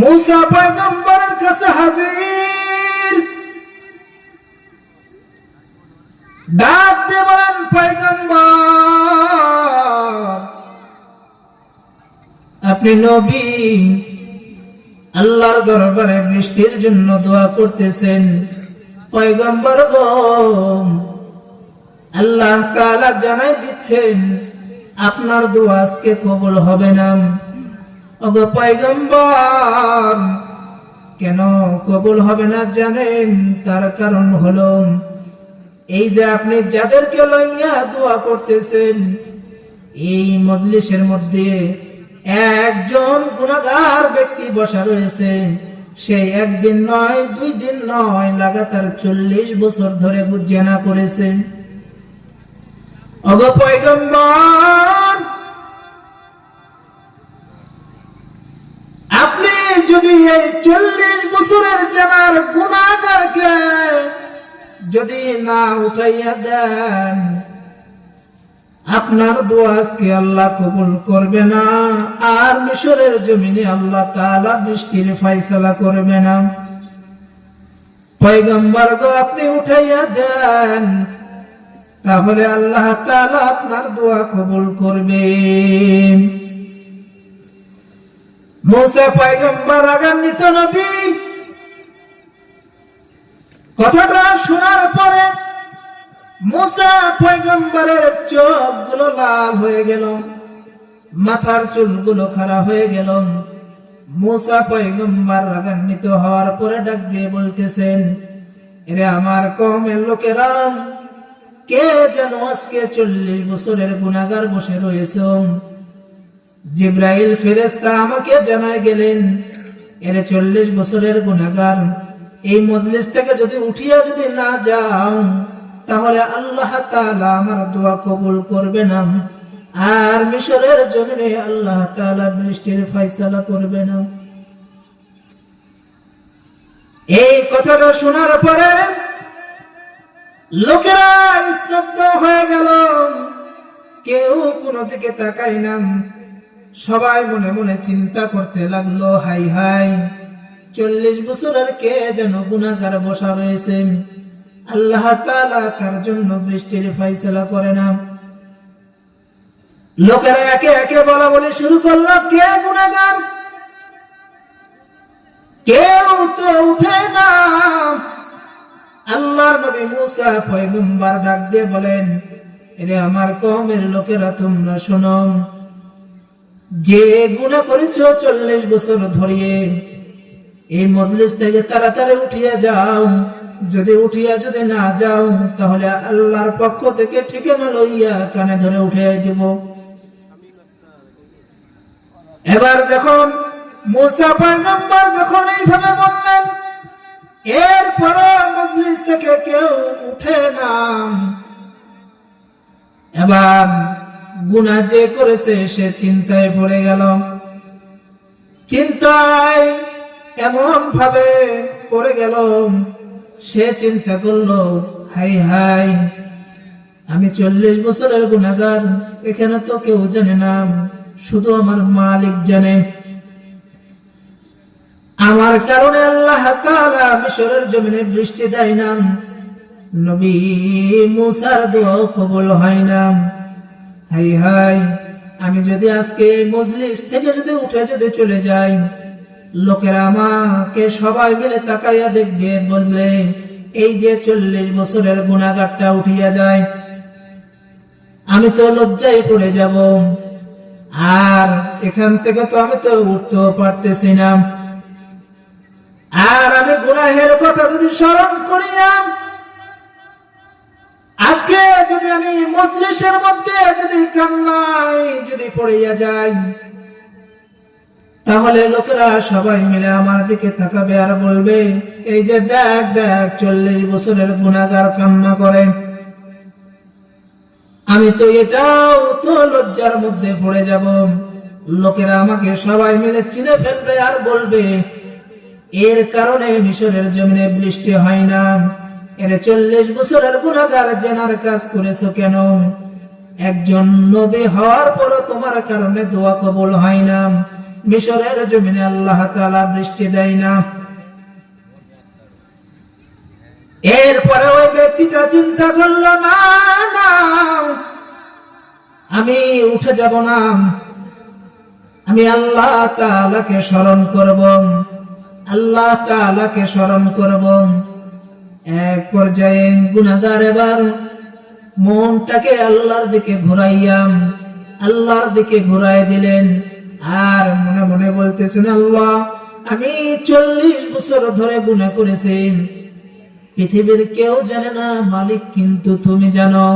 मूसा पैगम्बरेर काছে हाजिर ডাক দিয়ে বলেন পয়গম্বর আপনি নবী আল্লাহর দরবারে বৃষ্টির জন্য দোয়া করতেছেন পয়গম্বর গো আল্লাহ তাআলা জানাই দিচ্ছেন আপনার দোয়া আজকে কবুল হবে না ওগো পয়গম্বর কেন কবুল হবে না জানেন তার কারণ হলো এই যে আপনি যাদেরকে লইয়া দোয়া করতেছেন এই মজলিসের মধ্যে একজন গুনাহগার ব্যক্তি বসা রয়েছে সে একদিন নয় দুই দিন নয় লাগাতার 40 বছর ধরে জিনা করেছে ওগো পয়গম্বর আপনি যদি এই 40 বছরের জিনার গুনাহগারকে যদি না উঠাইয়া দেন আপনার দোয়া আজকে আল্লাহ কবুল করবে না আর মিশরের জমিনে আল্লাহ তাআলা বৃষ্টির ফয়সালা করবে না পয়গম্বর গো আপনি উঠাইয়া দেন তাহলে আল্লাহ তাআলা আপনার দোয়া কবুল করবে মুসা পয়গম্বর রাগান্বিত নবী কথাটা শোনার পরে মুসা পয়গম্বরের চোখগুলো লাল হয়ে গেল মাথার চুলগুলো খাড়া হয়ে গেল মুসা পয়গম্বর রাগান্বিত হওয়ার পরে ডাক দিয়ে বলতেছেন এরে আমার কওমের লোকেরা কে যেন আজকে 40 বছরের গুনাহগার বসে রয়েছে জিবরাইল ফেরেশতা আমাকে জানায় গেলেন এরে 40 বছরের গুনাহগার এই মজলিস থেকে যদি উঠিয়া যদি না যাও তাহলে আল্লাহ তাআলা আমার দোয়া কবুল করবে না আর মিশরের জমিনে আল্লাহ তাআলা বৃষ্টির ফয়সালা করবে না এই কথাটা শোনার পরে লোকেরা স্তব্ধ হয়ে গেল কেউ কোনো দিকে তাকায় না সবাই মনে মনে চিন্তা করতে লাগলো হাই হাই 40 বছরের কে যেন গুনাহগার বসা রয়েছে আল্লাহ তাআলা তার জন্য বৃষ্টির ফয়সালা করে না লোকেরা একে একে বলা বলি শুরু করলো কে গুনাহগার কেউ তো উঠে না আল্লাহর নবী মুসা পয়গম্বর ডাক দিয়ে বলেন এরে আমার কওমের লোকেরা তোমরা শোনো যে গুনাহ করেছো 40 বছর ধরে এই মজলিস থেকে তাড়াতাড়ি উঠিয়া যাও যদি উঠিয়া যদি না যাও তাহলে আল্লাহর পক্ষ থেকে ঠিকানা লইয়া কানে ধরে উঠিয়ে দিব এবার যখন মুসা পয়গম্বর যখন এইভাবে বললেন এরপরে মজলিস থেকে কেউ উঠে না এবার গুনাহ যে করেছে সে চিন্তায় পড়ে গেল চিন্তায় এমন ভাবে পড়ে গেল সে চিন্তা করলো হাই হাই আমি 40 বছরের গুনাহগার এখানে তো কেউ জানে না শুধু আমার মালিক জানে আমার কারণে আল্লাহ তাআলা মিশরের জমিনে বৃষ্টি দেয় না নবী মুসার দোয়া কবুল হয় না হাই হাই আমি যদি আজকে মজলিস থেকে যদি উঠে যদি চলে যাই লোকেরা আমাকে সবাই মিলে তাকাইয়া দেখবে বলবে এই যে 40 বছরের গুনাহগারটা উঠিয়া যায় আমি তো লজ্জায় পড়ে যাব আর এখান থেকে তো আমি তো উঠতেও পারতেছি না আর আমি গুনাহের কথা যদি স্মরণ করি না আজকে যদি আমি মজলিসের মধ্যে যদি কান্নায় যদি পড়িয়া যাই তাহলে লোকেরা সবাই মিলে আমার দিকে তাকাবে আর বলবে এই যে দেখ দেখ 40 বছরের গুনাহগার কান্না করে আমি তো এটাও তো লজ্জার মধ্যে পড়ে যাব লোকেরা আমাকে সবাই মিলে চিনে ফেলবে আর বলবে এর কারণে মিশরের জমিনে বৃষ্টি হয় না এর 40 বছরের গুনাহগার জেনার কাজ করেছো কেন একজন নবী হওয়ার পর তোমার কারণে দোয়া কবুল হয় না মিশরের জমিনে আল্লাহ তাআলা বৃষ্টি দেয় না। এরপরে ওই ব্যক্তিটা চিন্তা করল, না না, আমি উঠে যাব না, আমি আল্লাহ তাআলাকে স্মরণ করব, আল্লাহ তাআলাকে স্মরণ করব। এক পর্যায়ে গুনাহগার এবার মনটাকে আল্লাহর দিকে আল্লাহর দিকে ঘুরাই দিলেন, আর মনে মনে বলতেছেন, আল্লাহ, আমি 40 বছর ধরে গুনাহ করেছি, পৃথিবীর কেউ জানে না, মালিক কিন্তু তুমি জানো।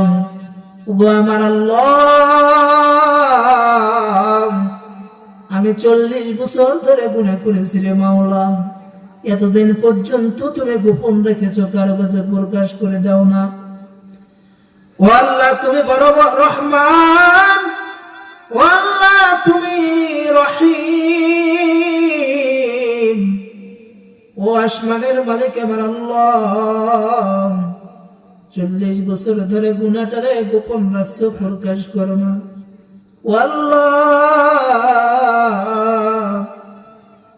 ওগো আমার আল্লাহ, আমি 40 বছর ধরে গুনাহ করেছি রে মাওলা, এতদিন পর্যন্ত তুমি গোপন রেখেছো, কারো কাছে প্রকাশ করে দাও না। ও আল্লাহ, তুমি বড় রহমান, ও আল্লাহ তুমি রহিম, ও আসমানের মালিক আমার আল্লাহ, 40 বছর ধরে গুনাহটারে গোপন রাখছো, প্রকাশ করো না। ও আল্লাহ,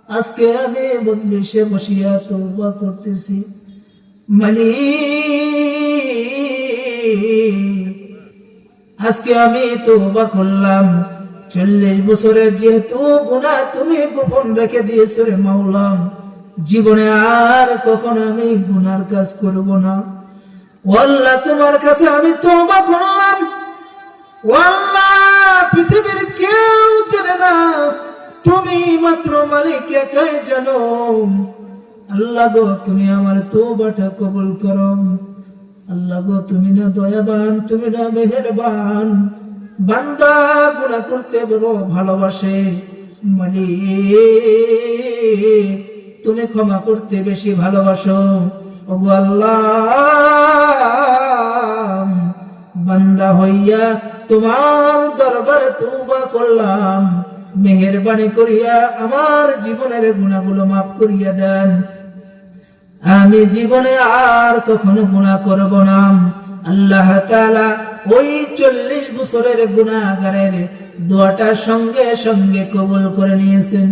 আজকে আমি মজলিসে বসিয়া তওবা করতেছি, মালিক, আজকে আমি তওবা করলাম, 40 বছরের যেহেতু গুনাহ তুমি গোপন রেখে দিয়েছো রে মাওলা, জীবনে আর কখনো আমি গুনার কাজ করব না। ও আল্লাহ, তোমার কাছে আমি তওবা করলাম। ও আল্লাহ, পৃথিবীর কেউ জানে না, তুমি মাত্র মালিক একাই জানো। আল্লাহ গো, তুমি আমার তওবাটা কবুল করো। আল্লাহ গো, তুমি না দয়াবান, তুমি না মেহেরবান, বান্দা গুনাহ করতে বড় ভালোবাসে, মালিক তুমি ক্ষমা করতে বেশি ভালোবাসো। ওগো আল্লাহ, বান্দা হইয়া তোমার দরবারে তওবা করলাম, মেহেরবানি করিয়া আমার জীবনের গুনাহগুলো মাফ করিয়া দেন, আমি জীবনে আর কখনো গুনাহ করব না। আল্লাহ তাআলা ওই 40 বছরের গুনাহগারের দোয়াটা সঙ্গে সঙ্গে কবুল করে নিয়েছেন।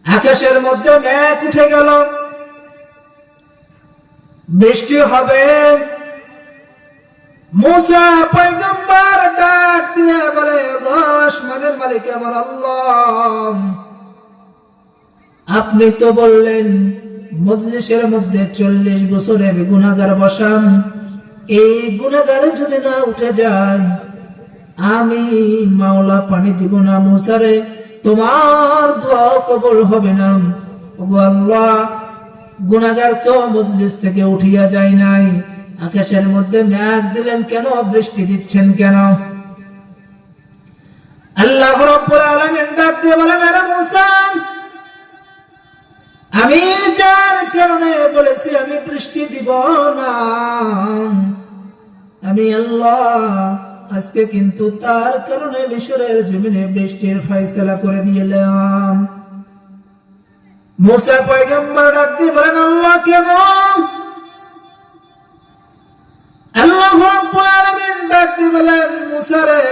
আকাশের মধ্যে মেঘ উঠে গেল, বৃষ্টি হবে। মুসা পয়গম্বর ডাক দিয়ে বলে, আসমানের মালিক আমার আল্লাহ, আপনি তো বললেন মজলিসের মধ্যে 40 বছরের গুনাহগার বসান, এই গুনাহগার যদি না উঠে যায় আমি মাওলা পানি দিব না। মুসারে, তোমার দোয়া কবুল হবে না। ওগো আল্লাহ, গুনাহগার তো মজলিস থেকে উঠিয়া যায় নাই, আকাশের মধ্যে মেঘ দিলেন কেন, বৃষ্টি দিচ্ছেন কেন? আল্লাহ রাব্বুল আলামিন ডাক দিয়ে বলেন, আরে মুসা, আমি যার কারণে বলেছি আমি বৃষ্টি দিব না, আমি আল্লাহ আজকে কিন্তু তার কারণে মিশরের জমিনে বৃষ্টির ফয়সালা করে দিলাম। মুসা পয়গম্বর ডাক দিয়ে বলেন, আল্লাহ কেন? আল্লাহ রাব্বুল আলামিন ডাক দিয়ে বলেন, মুসা রে,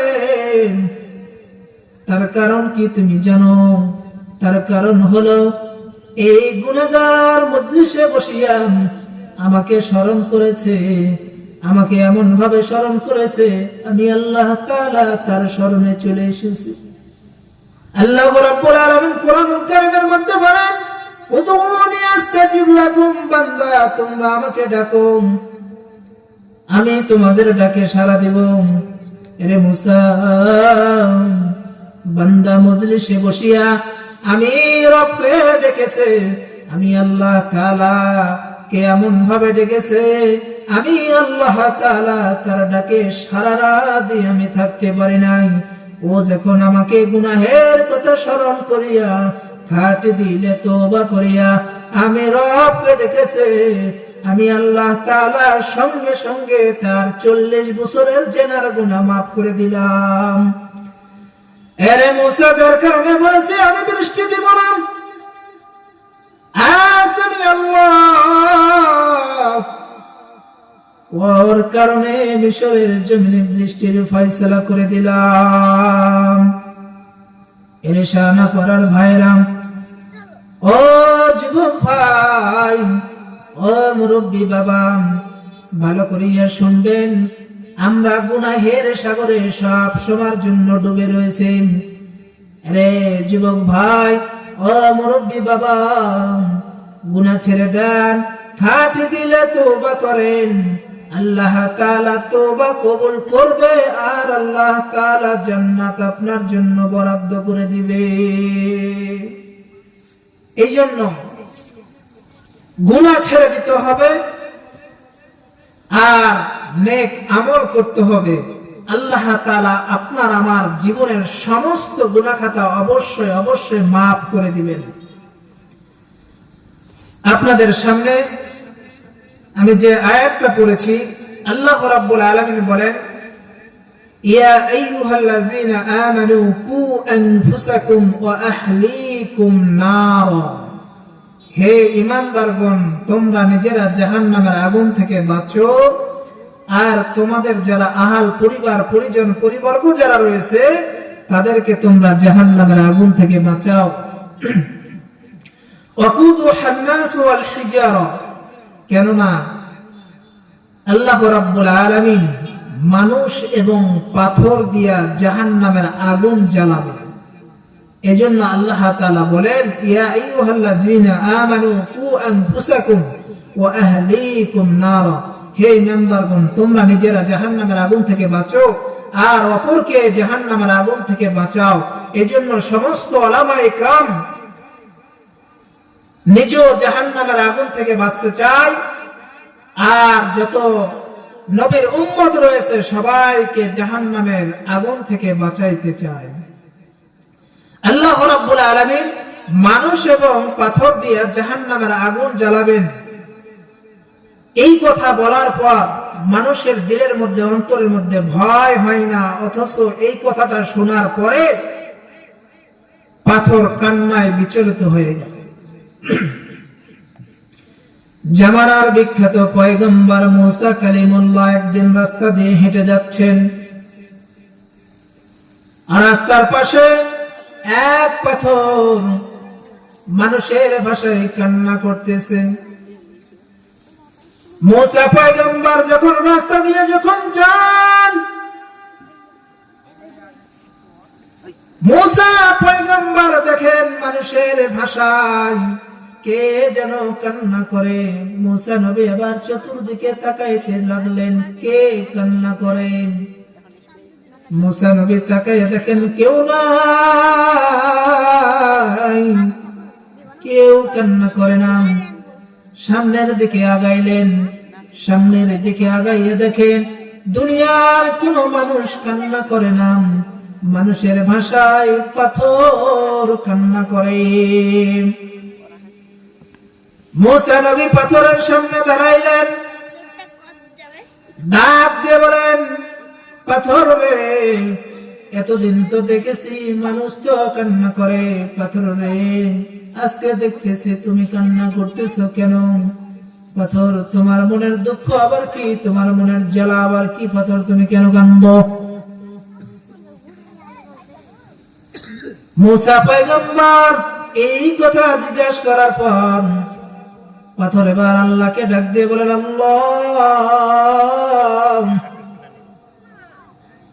তার কারণ কি তুমি জানো? তার কারণ হলো এই গুনাহগার মজলিসে বসিয়া আমাকে স্মরণ করেছে, আমাকে এমন ভাবে স্মরণ করেছে, আমি আল্লাহ তাআলা তার স্মরণে চলে এসেছি। আল্লাহ রাব্বুল আলামিন কোরআনুল কারীমের মধ্যে বলেন, উদউনি আস্তাজিব লাকুম, বান্দা তোমরা আমাকে ডাকো, আমি তোমাদের ডাকে সাড়া দেব। এরে মুসা, বান্দা মজলিসে বসিয়া আমি রবকে ডেকেছে, আমি আল্লাহ তাআলা কে এমন ভাবে ডেকেছে, আমি আল্লাহ তাআলা তার ডাকে সাড়া দিয়ে আমি থাকতে পারি নাই। ও যখন আমাকে গুনাহের কথা স্মরণ করিয়া খাটি দিলে তওবা করিয়া আমি রবকে ডেকেছে, আমি আল্লাহ তাআলা সঙ্গে সঙ্গে তার 40 বছরের জেনার গুনাহ মাফ করে দিলাম। এরে মুসা, যার কারণে বলেছে আমি বৃষ্টি দিব না, আজ আমি আল্লাহ ওর কারণে মিশরের জমিনে বৃষ্টির ফয়সালা করে দিলাম। এরেশানা করার ভাইরা, ও যুবক ভাই, ও মুরব্বী বাবা, ভালো করিয়া শুনবেন। আমরা গুনাহের সাগরে সব সময়ের জন্য ডুবে রয়েছে। আরে যুবক ভাই, ও মুরব্বী বাবা, গুনাহ ছেড়ে দেন, খাঁটি দিলে তওবা করেন, আল্লাহ তাআলা তওবা কবুল করবে, আর আল্লাহ তাআলা জান্নাত আপনার জন্য বরাদ্দ করে দিবে। এই জন্য গুনাহ ছেড়ে দিতে হবে আর নেক আমল করতে হবে। আল্লাহ তাআলা আপনার আমার জীবনের সমস্ত গুনাহ খাতা অবশ্যই অবশ্যই মাফ করে দিবেন। আপনাদের সামনে আমি যে আয়াতটা পড়েছি, আল্লাহ রাব্বুল আলামিন বলেন, ইয়া আইয়ুহাল্লাযীনা আমানু কু আনফুসাকুম ওয়া আহলিকুম নার, হে ঈমানদারগণ, তোমরা নিজেরা জাহান্নামের আগুন থেকে বাঁচো আর তোমাদের যারা আহাল পরিবার পরিজন পরিবর্গ যারা রয়েছে তাদেরকে তোমরা জাহান্নামের আগুন থেকে বাঁচাও। ওয়াকুদুহান নাস ওয়াল হিজারা, কেননা আল্লাহ রাব্বুল আলামিন মানুষ এবং পাথর দিয়া জাহান্নামের আগুন জ্বালাবেন। এজন্য আল্লাহ তাআলা বলেন, ইয়া আইয়ুহাল্লাযীনা আমানু কু আনফুসাকুম ওয়া আহলিকুম নার, হে ঈমানদারগণ, তোমরা নিজেরা জাহান্নামের আগুন থেকে বাঁচো আর অপরকে জাহান্নামের আগুন থেকে বাঁচাও। এজন্য সমস্ত উলামায়ে কিরাম নিজেও জাহান্নামের আগুন থেকে বাঁচতে চায় আর যত নবীর উম্মত রয়েছে সবাইকে জাহান্নামের আগুন থেকে বাঁচাইতে চায়। আল্লাহ রাব্বুল আলামিন মানুষ এবং পাথর দিয়ে জাহান্নামের আগুন জ্বালাবেন। এই কথা বলার পর মানুষের দিলের মধ্যে অন্তরের মধ্যে ভয় হয় না, অথচ এই কথাটা শোনার পরে পাথর কান্নায় বিচলিত হয়ে গেল। জামানার বিখ্যাত পয়গম্বর মুসা কালিমুল্লাহ একদিন রাস্তা দিয়ে হেঁটে যাচ্ছেন আর রাস্তার পাশে এক পাথর মানুষের ভাষায় কান্না করতেছে। মুসা পয়গম্বর যখন রাস্তা দিয়ে যখন যান, মুসা পয়গম্বর দেখেন মানুষের ভাষায় কে যেন কান্না করে। মুসা নবী আবার চতুর্দিকে তাকাইতে লাগলেন, কে কান্না করে। মুসা নবী তাকাইয়া দেখেন কেউ নাই, কেউ কান্না করে না। সামনের দিকে আগাইলেন, সামনের দিকে আগাইয়া দেখেন দুনিয়ার কোনো মানুষ কান্না করে না, মানুষের ভাষায় পাথর কান্না করে। মুসা নবী পাথরের সামনে দাঁড়াইলেন, ডাক দিয়ে বলেন, পাথর রে, এতদিন তো দেখেছি মানুষ তো কান্না করে, পাথর রে আজকে দেখতেছি তুমি কান্না করতেছো কেন? পাথর, তোমার মনের দুঃখ আবার কি? তোমার মনের জ্বালা আবার কি? পাথর, তুমি কেন কান্দো? মুসা পয়গম্বর এই কথা জিজ্ঞাসা করার পর পাথর এবার আল্লাহকে ডাক দিয়ে বলেন, আল্লাহ,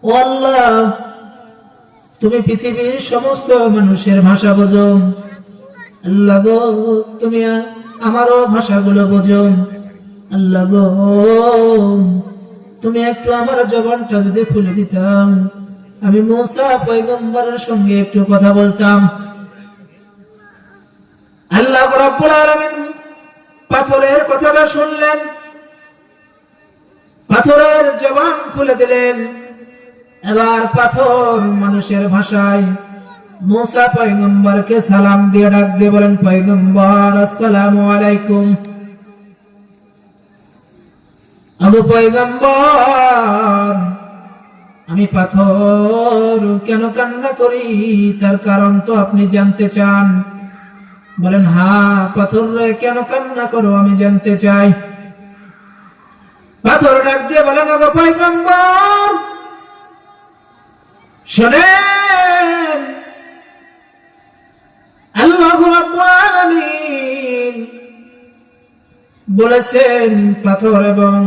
ও আল্লাহ, তুমি পৃথিবীর সমস্ত মানুষের ভাষা বোঝো, আল্লাহ গো, তুমি আমারও ভাষাগুলো বোঝো, আল্লাহ গো, তুমি একটু আমার জবানটা যদি খুলে দিতাম, আমি মুসা পয়গম্বরের সঙ্গে একটু কথা বলতাম। আল্লাহ রাব্বুল আলামিন পাথরের কথাটা শুনলেন, পাথরের জবান খুলে দিলেন। এবার পাথর মানুষের ভাষায় মুসা পয়গম্বরকে সালাম দিয়ে ডাক দিয়ে বলেন, পয়গম্বর, আসসালামু আলাইকুম। আগো পয়গম্বর, আমি পাথর কেন কান্না করি তার কারণ তো আপনি জানতে চান? বলেন, হ্যাঁ পাথর রে, কেন কান্না করো আমি জানতে চাই। পাথর ডাক দিয়ে বলেন, আগো পয়গম্বর, শোনেন, বলেছেন পাথর এবং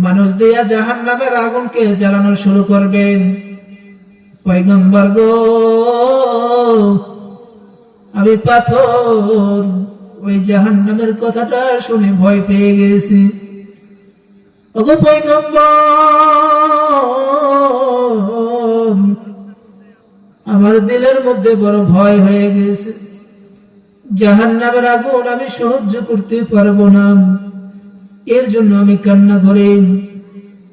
মানুষ দিয়া জাহান্নামের আগুনকে জ্বালানো শুরু করবেন। পয়গম্বর গো, আমি পাথর ওই জাহান্নামের কথাটা শুনে ভয় পেয়ে গেছি। ওগো পয়গম্বর, আমার দিলের মধ্যে বড় ভয় হয়ে গেছে, জাহান্নামের আগুন আমি সহ্য করতে পারবো না, এর জন্য আমি কান্না করি।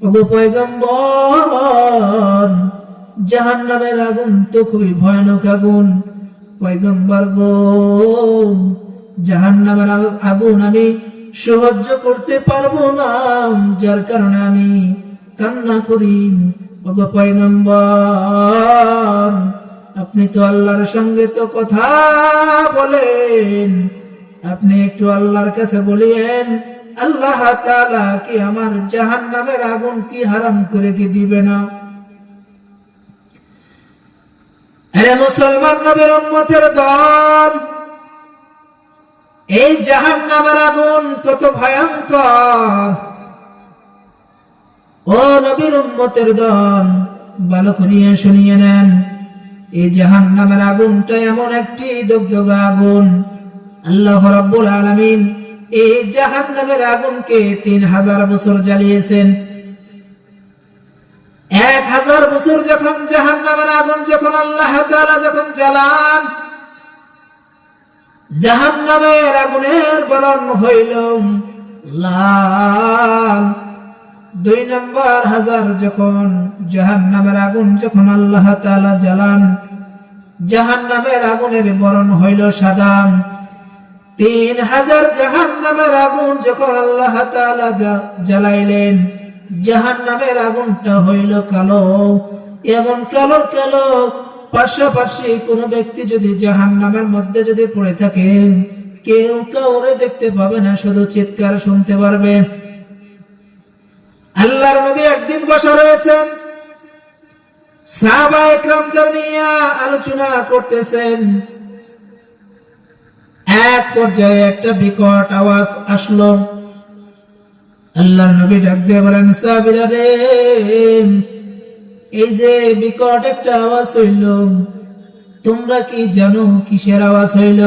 ওগো পয়গম্বর, জাহান্নামের আগুন তো খুবই ভয়ানক আগুন। পয়গম্বর গো, জাহান্নামের আগুন আমি সহ্য করতে পারবো না, যার কারণে আমি কান্না করি। ওগো পয়গম্বর, আপনি তো আল্লাহর সঙ্গে তো কথা বলেন, আপনি একটু আল্লাহর কাছে বলিয়েন, আল্লাহ তাআলা কি আমার জাহান্নামের আগুন কি হারাম করে কি দিবে না? আরে মুসলমান নবীর উম্মতের দল, এই জাহান্নামের আগুন কত ভয়ঙ্কর। ও নবীর উম্মতের দল, ভালো করিয়া শুনিয়ে নেন, এই জাহান্নামের আগুনটা এমন একটি দগদগা আগুন। আল্লাহ রাব্বুল আলামিন এই জাহান্নামের আগুনকে 3000 বছর জ্বালিয়েছেন। 1000 বছর যখন জাহান্নামের আগুন যখন আল্লাহ তাআলা যখন জ্বালান, জাহান্নামের আগুনের বরণ হইল লাল। 2 নম্বর 1000 যখন জাহান্নামের আগুন যখন আল্লাহ তাআলা জ্বালান, জাহান্নামের আগুনের বরণ হইল সাদা। 3000 জাহান্নামের আগুন যখন আল্লাহ তাআলা জ্বালাইলেন, জাহান্নামের আগুনটা হইল কালো। এমন কালো কালো, পাশাপাশি কোন ব্যক্তি যদি জাহান্নামের মধ্যে যদি পড়ে থাকে, কেউ কাউরে দেখতে পাবে না, শুধু চিৎকার শুনতে পারবে। আল্লাহর নবী একদিন বসা রয়েছেন, সাহাবায়ে কেরামদের নিয়ে আলোচনা করতেছেন। এক পর্যায়ে একটা বিকট আওয়াজ আসলো। আল্লাহর নবী ডাক দিয়ে বলেন, সাহাবীরা রে, এই যে বিকট একটা আওয়াজ হইল, তোমরা কি জানো কিসের আওয়াজ হইল?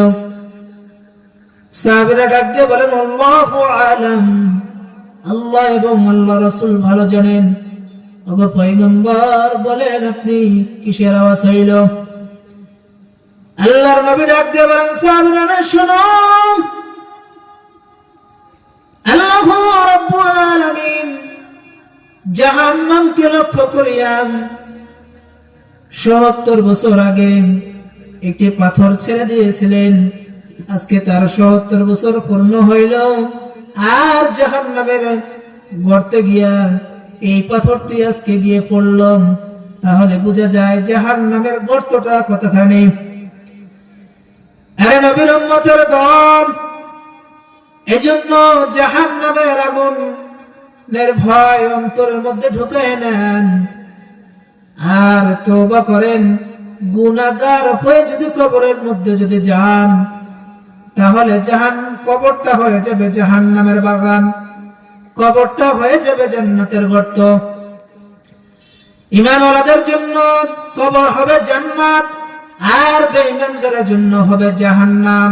সাহাবীরা ডাক দিয়ে বলেন, আল্লাহু আলাম, আল্লাহ এবং আল্লাহ রাসূল ভালো জানেন। ওগো পয়গম্বর, বলেন আপনি কিসের আওয়াজ হইল? আল্লাহর নবী ডাক দিয়ে বলেন, সাহাবীরা শোনো, আল্লাহ রাব্বুল আলামিন জাহান্নামকে লক্ষ্য করিয়া ৭০ বছর আগে একটি পাথর ছেড়ে দিয়েছিলেন। আজকে তার ৭০ বছর পূর্ণ হইল, আর জাহান্নামের গর্তে গিয়া এই পাথরটি আজকে গিয়ে পড়ল। তাহলে বোঝা যায় জাহান্নামের গর্তটা কতখানি। আরে নবীর উম্মতের দল, এজন্য জাহান্নামের আগুনের ভয় অন্তরের মধ্যে ঢুকায় নেন, আর তওবা করেন। গুনাহগার হয়ে যদি কবরের মধ্যে যদি যান, তাহলে কবরটা হয়ে যাবে জাহান্নামের বাগান, কবরটা হয়ে যাবে জান্নাতের গর্ত। ঈমানওয়ালাদের জন্য কবর হবে জান্নাত, আর বেঈমানদের জন্য হবে জাহান্নাম।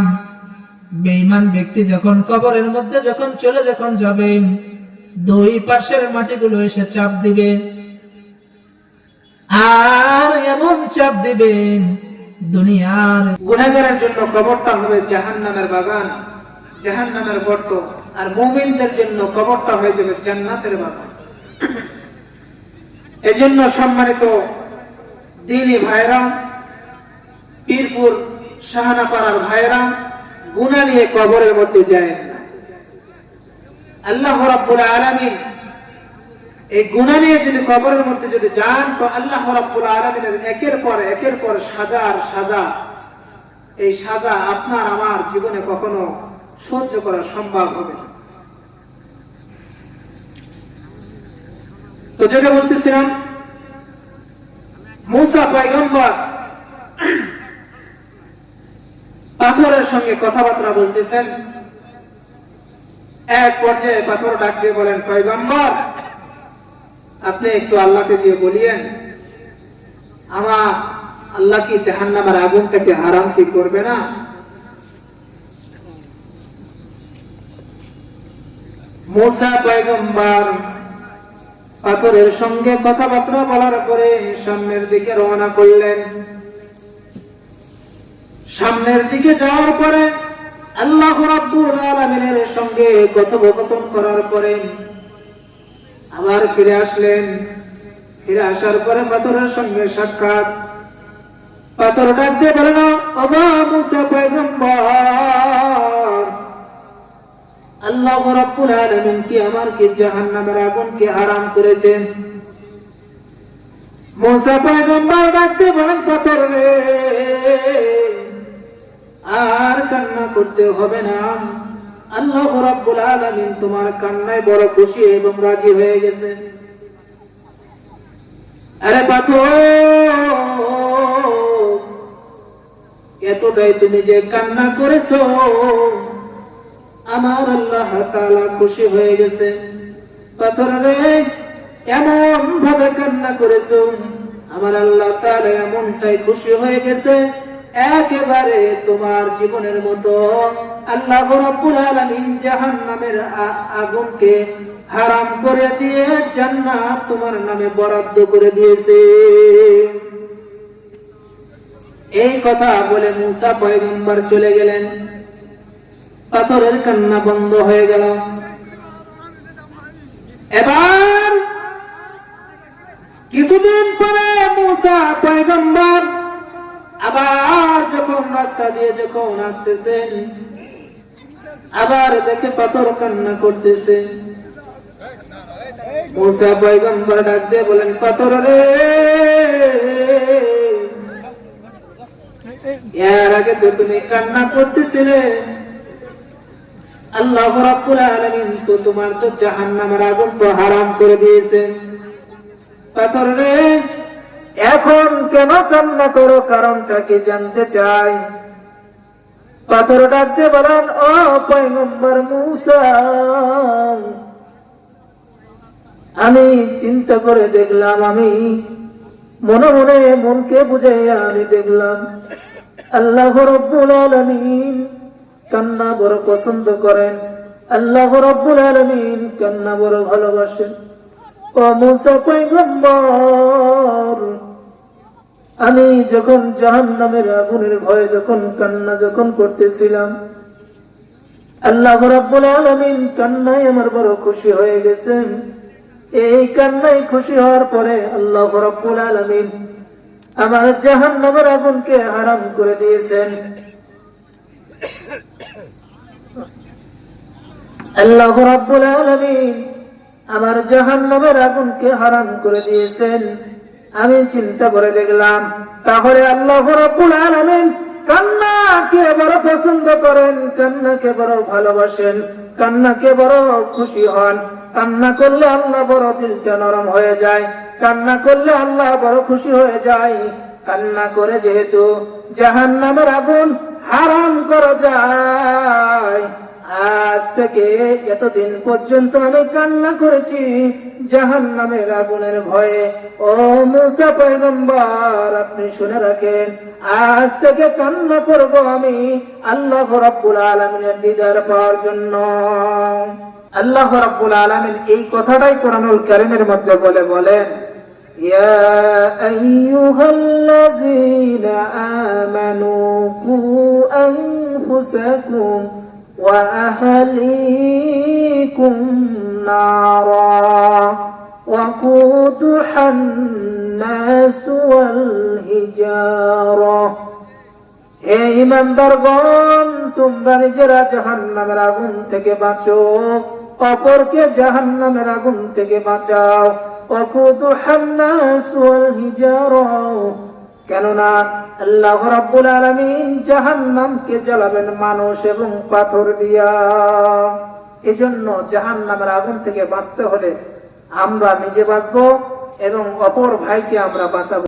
বেঈমান ব্যক্তি যখন কবরের মধ্যে যখন যাবে, 2 পাশের মাটিগুলো এসে চাপ দিবে, আর এমন চাপ দিবে, দুনিয়ার গুনাহগারের জন্য কবরটা হবে জাহান্নামের বাগান, জাহান্নামের গর্ত, আর মুমিনদের জন্য কবরটা হয়ে যাবে জান্নাতের বাগান। এজন্য সম্মানিত দ্বীনি ভাইরা, পীরপুর শাহানাপাড়ার ভাইরা, গুনাহ নিয়ে কবরের মধ্যে যায় না। আল্লাহ রাব্বুল আলামিন এই গুনাহ নিয়ে যদি কবরের মধ্যে যদি যান, তো আল্লাহ রাব্বুল আলামিনের একের পর সাজার সাজা, এই সাজা আপনার আমার জীবনে কখনো সহ্য করা সম্ভব হবে না। তো যেটা বলতেছিলাম, মুসা পয়গম্বর পাথরের সঙ্গে কথাবার্তা বলতেছেন, এক পর্যায়ে পাথর ডাক দিয়ে বলেন, পয়গম্বর আপনি একটু আল্লাহকে দিয়ে বলিয়েন, আমার আল্লাহ কি জাহান্নামের আগুনটাকে হারাম কি করবে না? মুসা পয়গম্বর পাথরের সঙ্গে কথাবার্তা বলার পরে সামনের দিকে রওনা করলেন। সামনের দিকে যাওয়ার পরে আল্লাহ রাব্বুল আলামিনের সঙ্গে কথোপকথন করার পরে আবার ফিরে আসলেন। ফিরে আসার পরে পাথরের সঙ্গে সাক্ষাৎ। পাথর ডাক দিয়ে বলেন, ওগো মুসা পয়গম্বর, আল্লাহ রাব্বুল আলামিন কি আমার কি জাহান্নামের আগুনকে হারাম করেছেন? মুসা পয়গম্বর ডাক দিয়ে বলেন, পাথর রে, আর কান্না করতে হবে না, আল্লাহ রাব্বুল আলামিন তোমার কান্নায় বড় খুশি এবং রাজি হয়ে গেছে। আরে পাথর, এতটাই তুমি যে কান্না করেছো, আমার আল্লাহ তাআলা খুশি হয়ে গেছে। পাথর রে, এমন ভাবে কান্না করেছো, আমার আল্লাহ তাআলা এমনটাই খুশি হয়ে গেছে, একেবারে তোমার জীবনের মতো আল্লাহ রাব্বুল আলামিন জাহান্নামের আগুনকে হারাম করে দিয়ে জান্নাত তোমার নামে বরাদ্দ করে দিয়েছে। এই কথা বলে মুসা পয়গম্বর চলে গেলেন। পাথরের কান্না বন্ধ হয়ে গেল। এবার কিছুদিন পরে মুসা পয়গম্বর আবার যখন রাস্তা দিয়ে যখন আসতেছেন, আবার দেখে পাথর কান্না করতেছে। মুসা পয়গম্বর ডাক দিয়ে বলেন, পাথর রে, এর আগে তো তুমি কান্না করতেছিলে, আল্লাহ রাব্বুল আলামিন তো তোমার তো জাহান্নামের আগুন তো হারাম করে দিয়েছে। পাথর রে, এখন কেন কান্না করো, কারণটা কি জানতে চাই? পাথর ডাক দিয়ে বলেন, ও পয়গম্বর মুসা, আমি চিন্তা করে দেখলাম, আমি মনে মনে মনকে বুঝাইয়া আমি দেখলাম আল্লাহ রাব্বুল আলামিন কান্না বড় পছন্দ করেন, আল্লাহ রাব্বুল আলামিন কান্না বড় ভালোবাসেন। ও মুসা পয়গম্বর, আমি যখন জাহান্নামের আগুনের ভয়ে যখন কান্না যখন করতেছিলাম, আল্লাহ রাব্বুল আলামিন কান্নায় আমার বড় খুশি হয়ে গেছেন। এই কান্নায় খুশি হওয়ার পরে আল্লাহ রাব্বুল আলামিন আমার জাহান্নামের আগুনকে হারাম করে দিয়েছেন। আল্লাহ রাব্বুল আলামিন আমার জাহান্নামের আগুনকে হারাম করে দিয়েছেন। আমি চিন্তা করে দেখলাম, তাহলে আল্লাহ রাব্বুল আলামিন কান্নাকে বড় পছন্দ করেন, কান্নাকে বড় ভালোবাসেন, কান্নাকে বড় খুশি হন। কান্না করলে আল্লাহ বড় দিলটা নরম হয়ে যায়, কান্না করলে আল্লাহ বড় খুশি হয়ে যায়। কান্না করে যেহেতু জাহান্নামের আগুন হারাম করা যায়, আজ থেকে এতদিন পর্যন্ত আমি কান্না করেছি জাহান্নামের আগুনের ভয়ে। ও মুসা পয়গম্বর, আপনি শুনে রাখেন, আজ থেকে কান্না করব আমি আল্লাহ রাব্বুল আলামিনের দিদার পাওয়ার জন্য। আল্লাহ রাব্বুল আলামিন এই কথাটাই কোরআনুল কারীমের মধ্যে বলেন, ইয়া আইয়ুহাল্লাযীনা আমানু কু আনফুসাকুম ওয়া আহলিকুম নারা ওয়াকুদুহান নাস ওয়াল হিজারা। হে ঈমানদারগণ, তোমরা নিজেরা জাহান্নামের আগুন থেকে বাঁচো, অপরকে জাহান্নামের আগুন থেকে বাঁচাও। ওয়াকুদুহান নাস ওয়াল হিজারা, কেননা আল্লাহ রাব্বুল আলামিন জাহান্নামকে জ্বালাবেন মানুষ এবং পাথর দিয়া। এজন্য জাহান্নামের আগুন থেকে বাঁচতে হলে আমরা নিজে বাঁচবো এবং অপর ভাইকে আমরা বাঁচাবো।